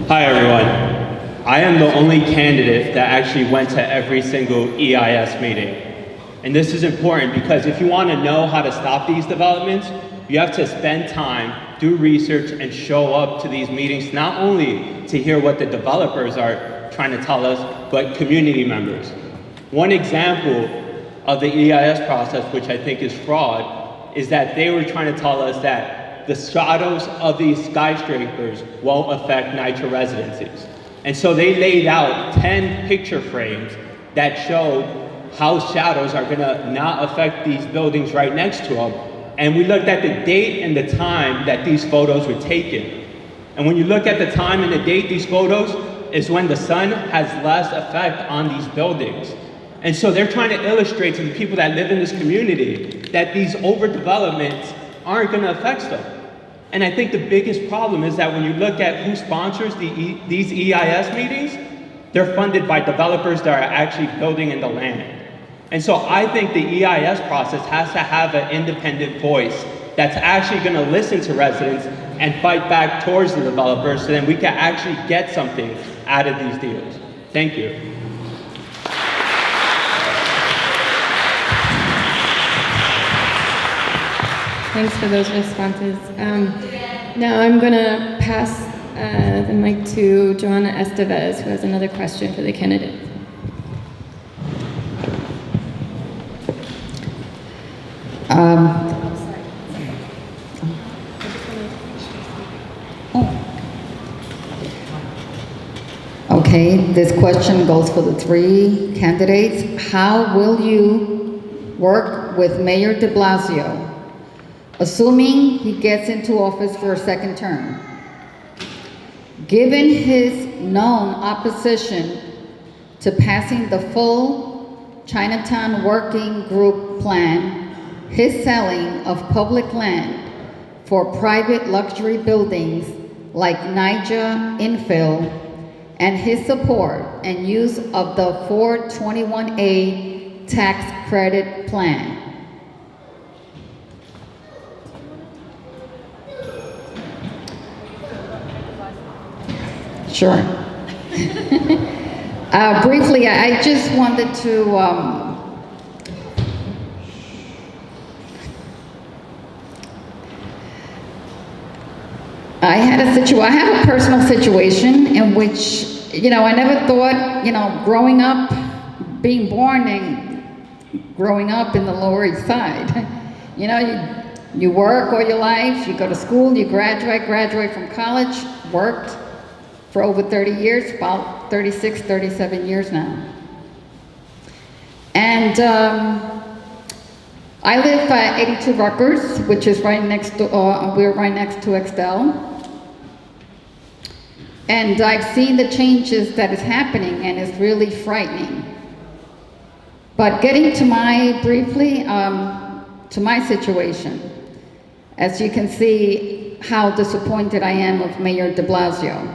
Hi everyone. I am the only candidate that actually went to every single EIS meeting. And this is important because if you want to know how to stop these developments, you have to spend time, do research, and show up to these meetings, not only to hear what the developers are trying to tell us, but community members. One example of the EIS process, which I think is fraud, is that they were trying to tell us that the shadows of these skyscrapers won't affect NYCHA residencies. And so they laid out 10 picture frames that showed how shadows are gonna not affect these buildings right next to them. And we looked at the date and the time that these photos were taken. And when you look at the time and the date these photos is when the sun has less effect on these buildings. And so they're trying to illustrate to the people that live in this community that these overdevelopments aren't gonna affect them. And I think the biggest problem is that when you look at who sponsors these EIS meetings, they're funded by developers that are actually building in the land. And so I think the EIS process has to have an independent voice that's actually gonna listen to residents and fight back towards the developers so then we can actually get something out of these deals. Thank you. Thanks for those responses. Now I'm going to pass the mic to Joanna Estevez, who has another question for the candidate. Okay, this question goes for the three candidates. How will you work with Mayor de Blasio, assuming he gets into office for a second term? Given his known opposition to passing the full Chinatown Working Group plan, his selling of public land for private luxury buildings like NYCHA infill, and his support and use of the 421A tax credit plan. Sure. Briefly, I just wanted to I have a personal situation in which, I never thought, growing up, being born and growing up in the Lower East Side, you work all your life, you go to school, you graduate from college, worked for over 30 years, about 36, 37 years now. And I live at 82 Rutgers, which is right next to, we're right next to Extell. And I've seen the changes that is happening, and it's really frightening. But getting to to my situation, as you can see how disappointed I am with Mayor de Blasio.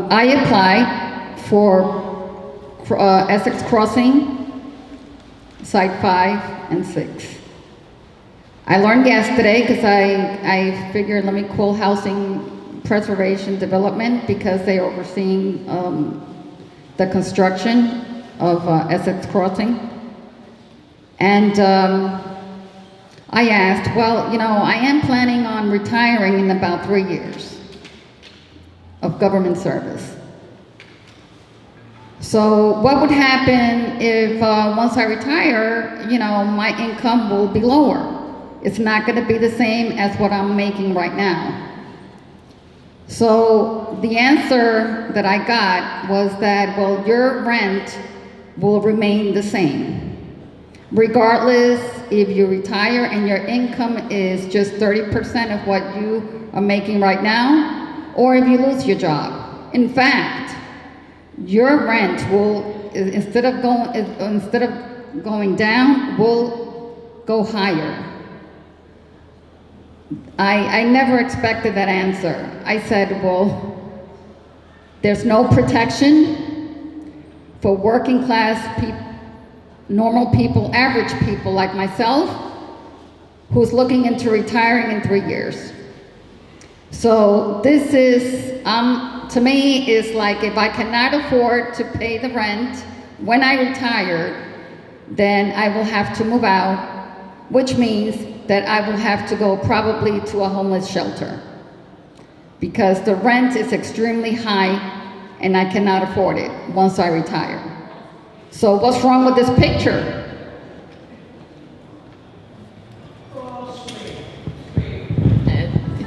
I applied for Essex Crossing, Site 5 and 6. I learned yesterday, because I figured let me call Housing Preservation Development because they are overseeing the construction of Essex Crossing. And I asked, well, I am planning on retiring in about 3 years of government service. So what would happen if once I retire, my income will be lower? It's not going to be the same as what I'm making right now. So the answer that I got was that, well, your rent will remain the same, regardless if you retire and your income is just 30% of what you are making right now, or if you lose your job. In fact, your rent will, instead of going down, will go higher. I never expected that answer. I said, well, there's no protection for working class people, normal people, average people like myself, who's looking into retiring in 3 years. So this is, to me, is like if I cannot afford to pay the rent when I retire, then I will have to move out, which means that I will have to go probably to a homeless shelter because the rent is extremely high and I cannot afford it once I retire. So what's wrong with this picture?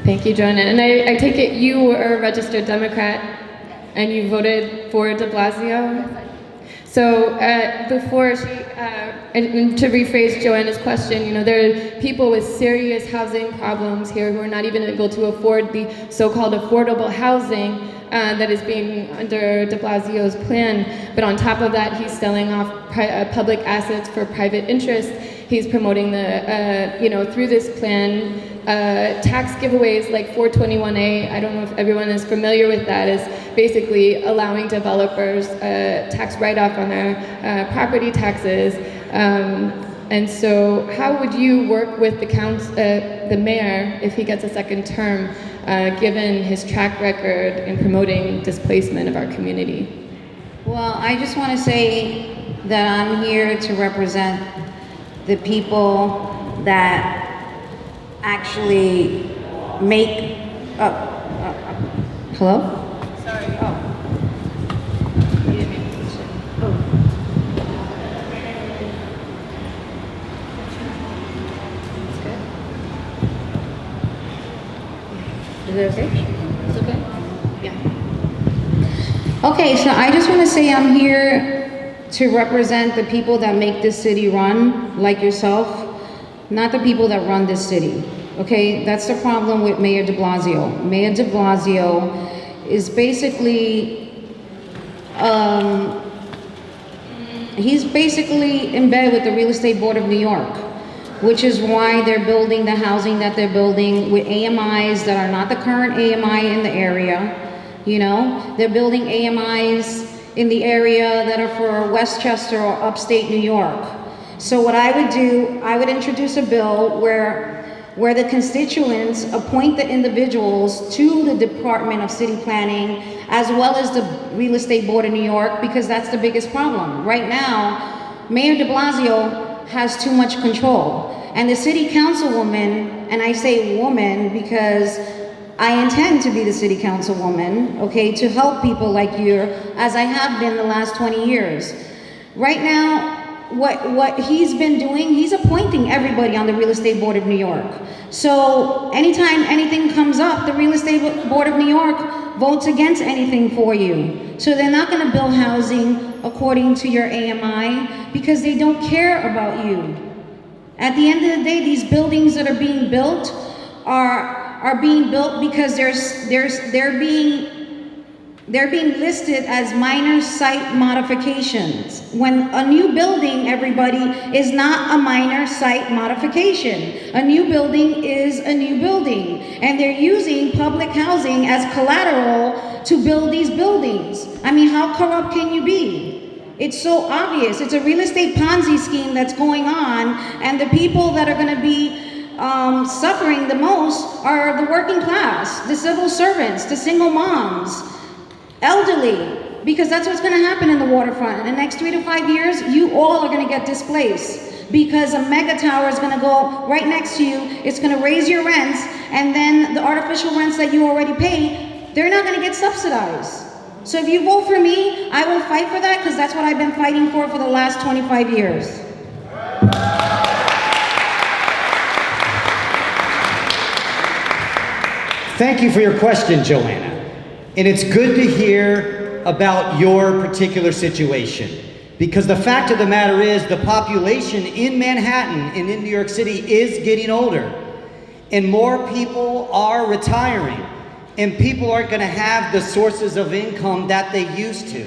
Thank you, Joanna. And I take it you are a registered Democrat and you voted for de Blasio? So before she, and to rephrase Joanna's question, you know, there are people with serious housing problems here who are not even able to afford the so-called affordable housing that is being under de Blasio's plan. But on top of that, he's selling off public assets for private interest. He's promoting the, you know, through this plan, tax giveaways like 421A. I don't know if everyone is familiar with that. Is basically allowing developers tax write-off on their property taxes. And so, how would you work with the mayor if he gets a second term, given his track record in promoting displacement of our community? Well, I just want to say that I'm here to represent the people that actually make hello? Sorry. Oh. Is it okay? It's okay? Yeah. Okay, so I just want to say I'm here to represent the people that make this city run, like yourself, not the people that run this city. Okay, that's the problem with Mayor de Blasio. Mayor de Blasio is basically, he's basically in bed with the Real Estate Board of New York, which is why they're building the housing that they're building with AMIs that are not the current AMI in the area. You know, they're building AMIs in the area that are for Westchester or upstate New York. So what I would do, I would introduce a bill where the constituents appoint the individuals to the Department of City Planning as well as the Real Estate Board of New York, because that's the biggest problem. Right now, Mayor de Blasio has too much control. And the city councilwoman, and I say woman because I intend to be the city councilwoman, okay, to help people like you, as I have been the last 20 years. Right now, what he's been doing, he's appointing everybody on the Real Estate Board of New York. So anytime anything comes up, the Real Estate Board of New York votes against anything for you. So they're not gonna build housing according to your AMI because they don't care about you. At the end of the day, these buildings that are being built are being built because they're being listed as minor site modifications. When a new building, everybody, is not a minor site modification. A new building is a new building. And they're using public housing as collateral to build these buildings. I mean, how corrupt can you be? It's so obvious. It's a real estate Ponzi scheme that's going on, and the people that are gonna be suffering the most are the working class, the civil servants, the single moms, elderly, because that's what's going to happen in the waterfront. In the next 3 to 5 years, you all are going to get displaced because a mega tower is going to go right next to you. It's going to raise your rents, and then the artificial rents that you already pay, they're not going to get subsidized. So if you vote for me, I will fight for that because that's what I've been fighting for the last 25 years. Thank you for your question, Joanna. And it's good to hear about your particular situation, because the fact of the matter is the population in Manhattan and in New York City is getting older, and more people are retiring, and people aren't going to have the sources of income that they used to.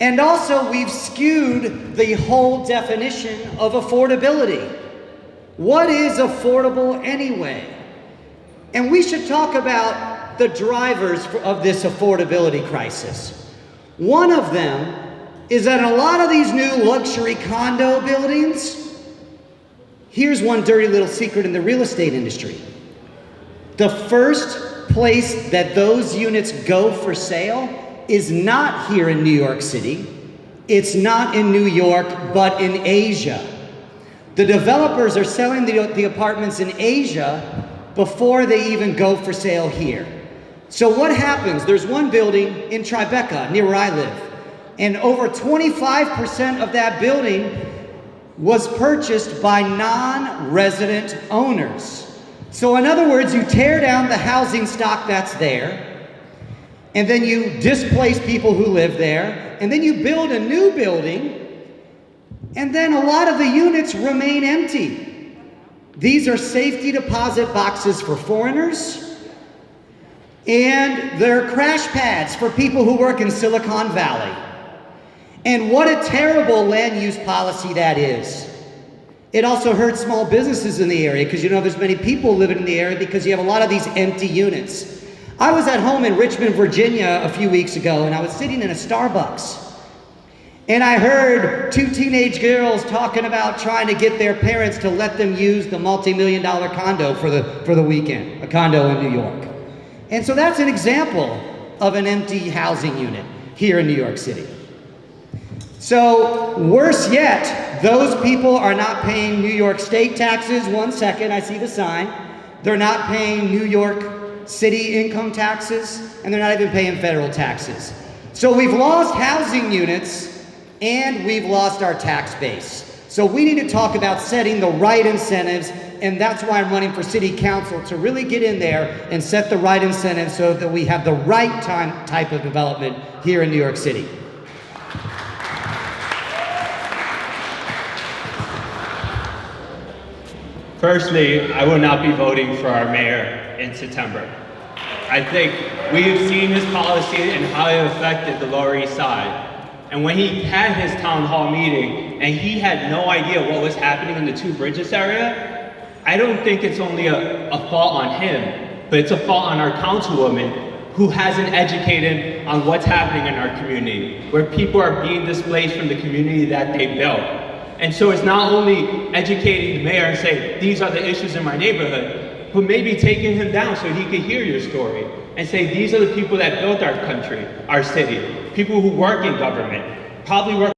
And also, we've skewed the whole definition of affordability. What is affordable anyway? And we should talk about the drivers of this affordability crisis. One of them is that in a lot of these new luxury condo buildings, here's one dirty little secret in the real estate industry. The first place that those units go for sale is not here in New York City. It's not in New York, but in Asia. The developers are selling the apartments in Asia before they even go for sale here. So what happens? There's one building in Tribeca, near where I live, and over 25% of that building was purchased by non-resident owners. So in other words, you tear down the housing stock that's there, and then you displace people who live there, and then you build a new building, and then a lot of the units remain empty. These are safety deposit boxes for foreigners, and they're crash pads for people who work in Silicon Valley. And what a terrible land use policy that is. It also hurts small businesses in the area because you know there's many people living in the area because you have a lot of these empty units. I was at home in Richmond, Virginia a few weeks ago, and I was sitting in a Starbucks. And I heard two teenage girls talking about trying to get their parents to let them use the multi-million-dollar condo for the weekend, a condo in New York. And so that's an example of an empty housing unit here in New York City. So worse yet, those people are not paying New York state taxes. One second, I see the sign. They're not paying New York City income taxes, and they're not even paying federal taxes. So we've lost housing units, and we've lost our tax base. So we need to talk about setting the right incentives, and that's why I'm running for city council, to really get in there and set the right incentives so that we have the right type of development here in New York City. Firstly, I will not be voting for our mayor in September. I think we've seen his policy and how it affected the Lower East Side. And when he had his town hall meeting and he had no idea what was happening in the Two Bridges area, I don't think it's only a fault on him, but it's a fault on our councilwoman who hasn't educated on what's happening in our community, where people are being displaced from the community that they built. And so it's not only educating the mayor and saying, these are the issues in my neighborhood, but maybe taking him down so he could hear your story and say, these are the people that built our country, our city, people who work in government, probably work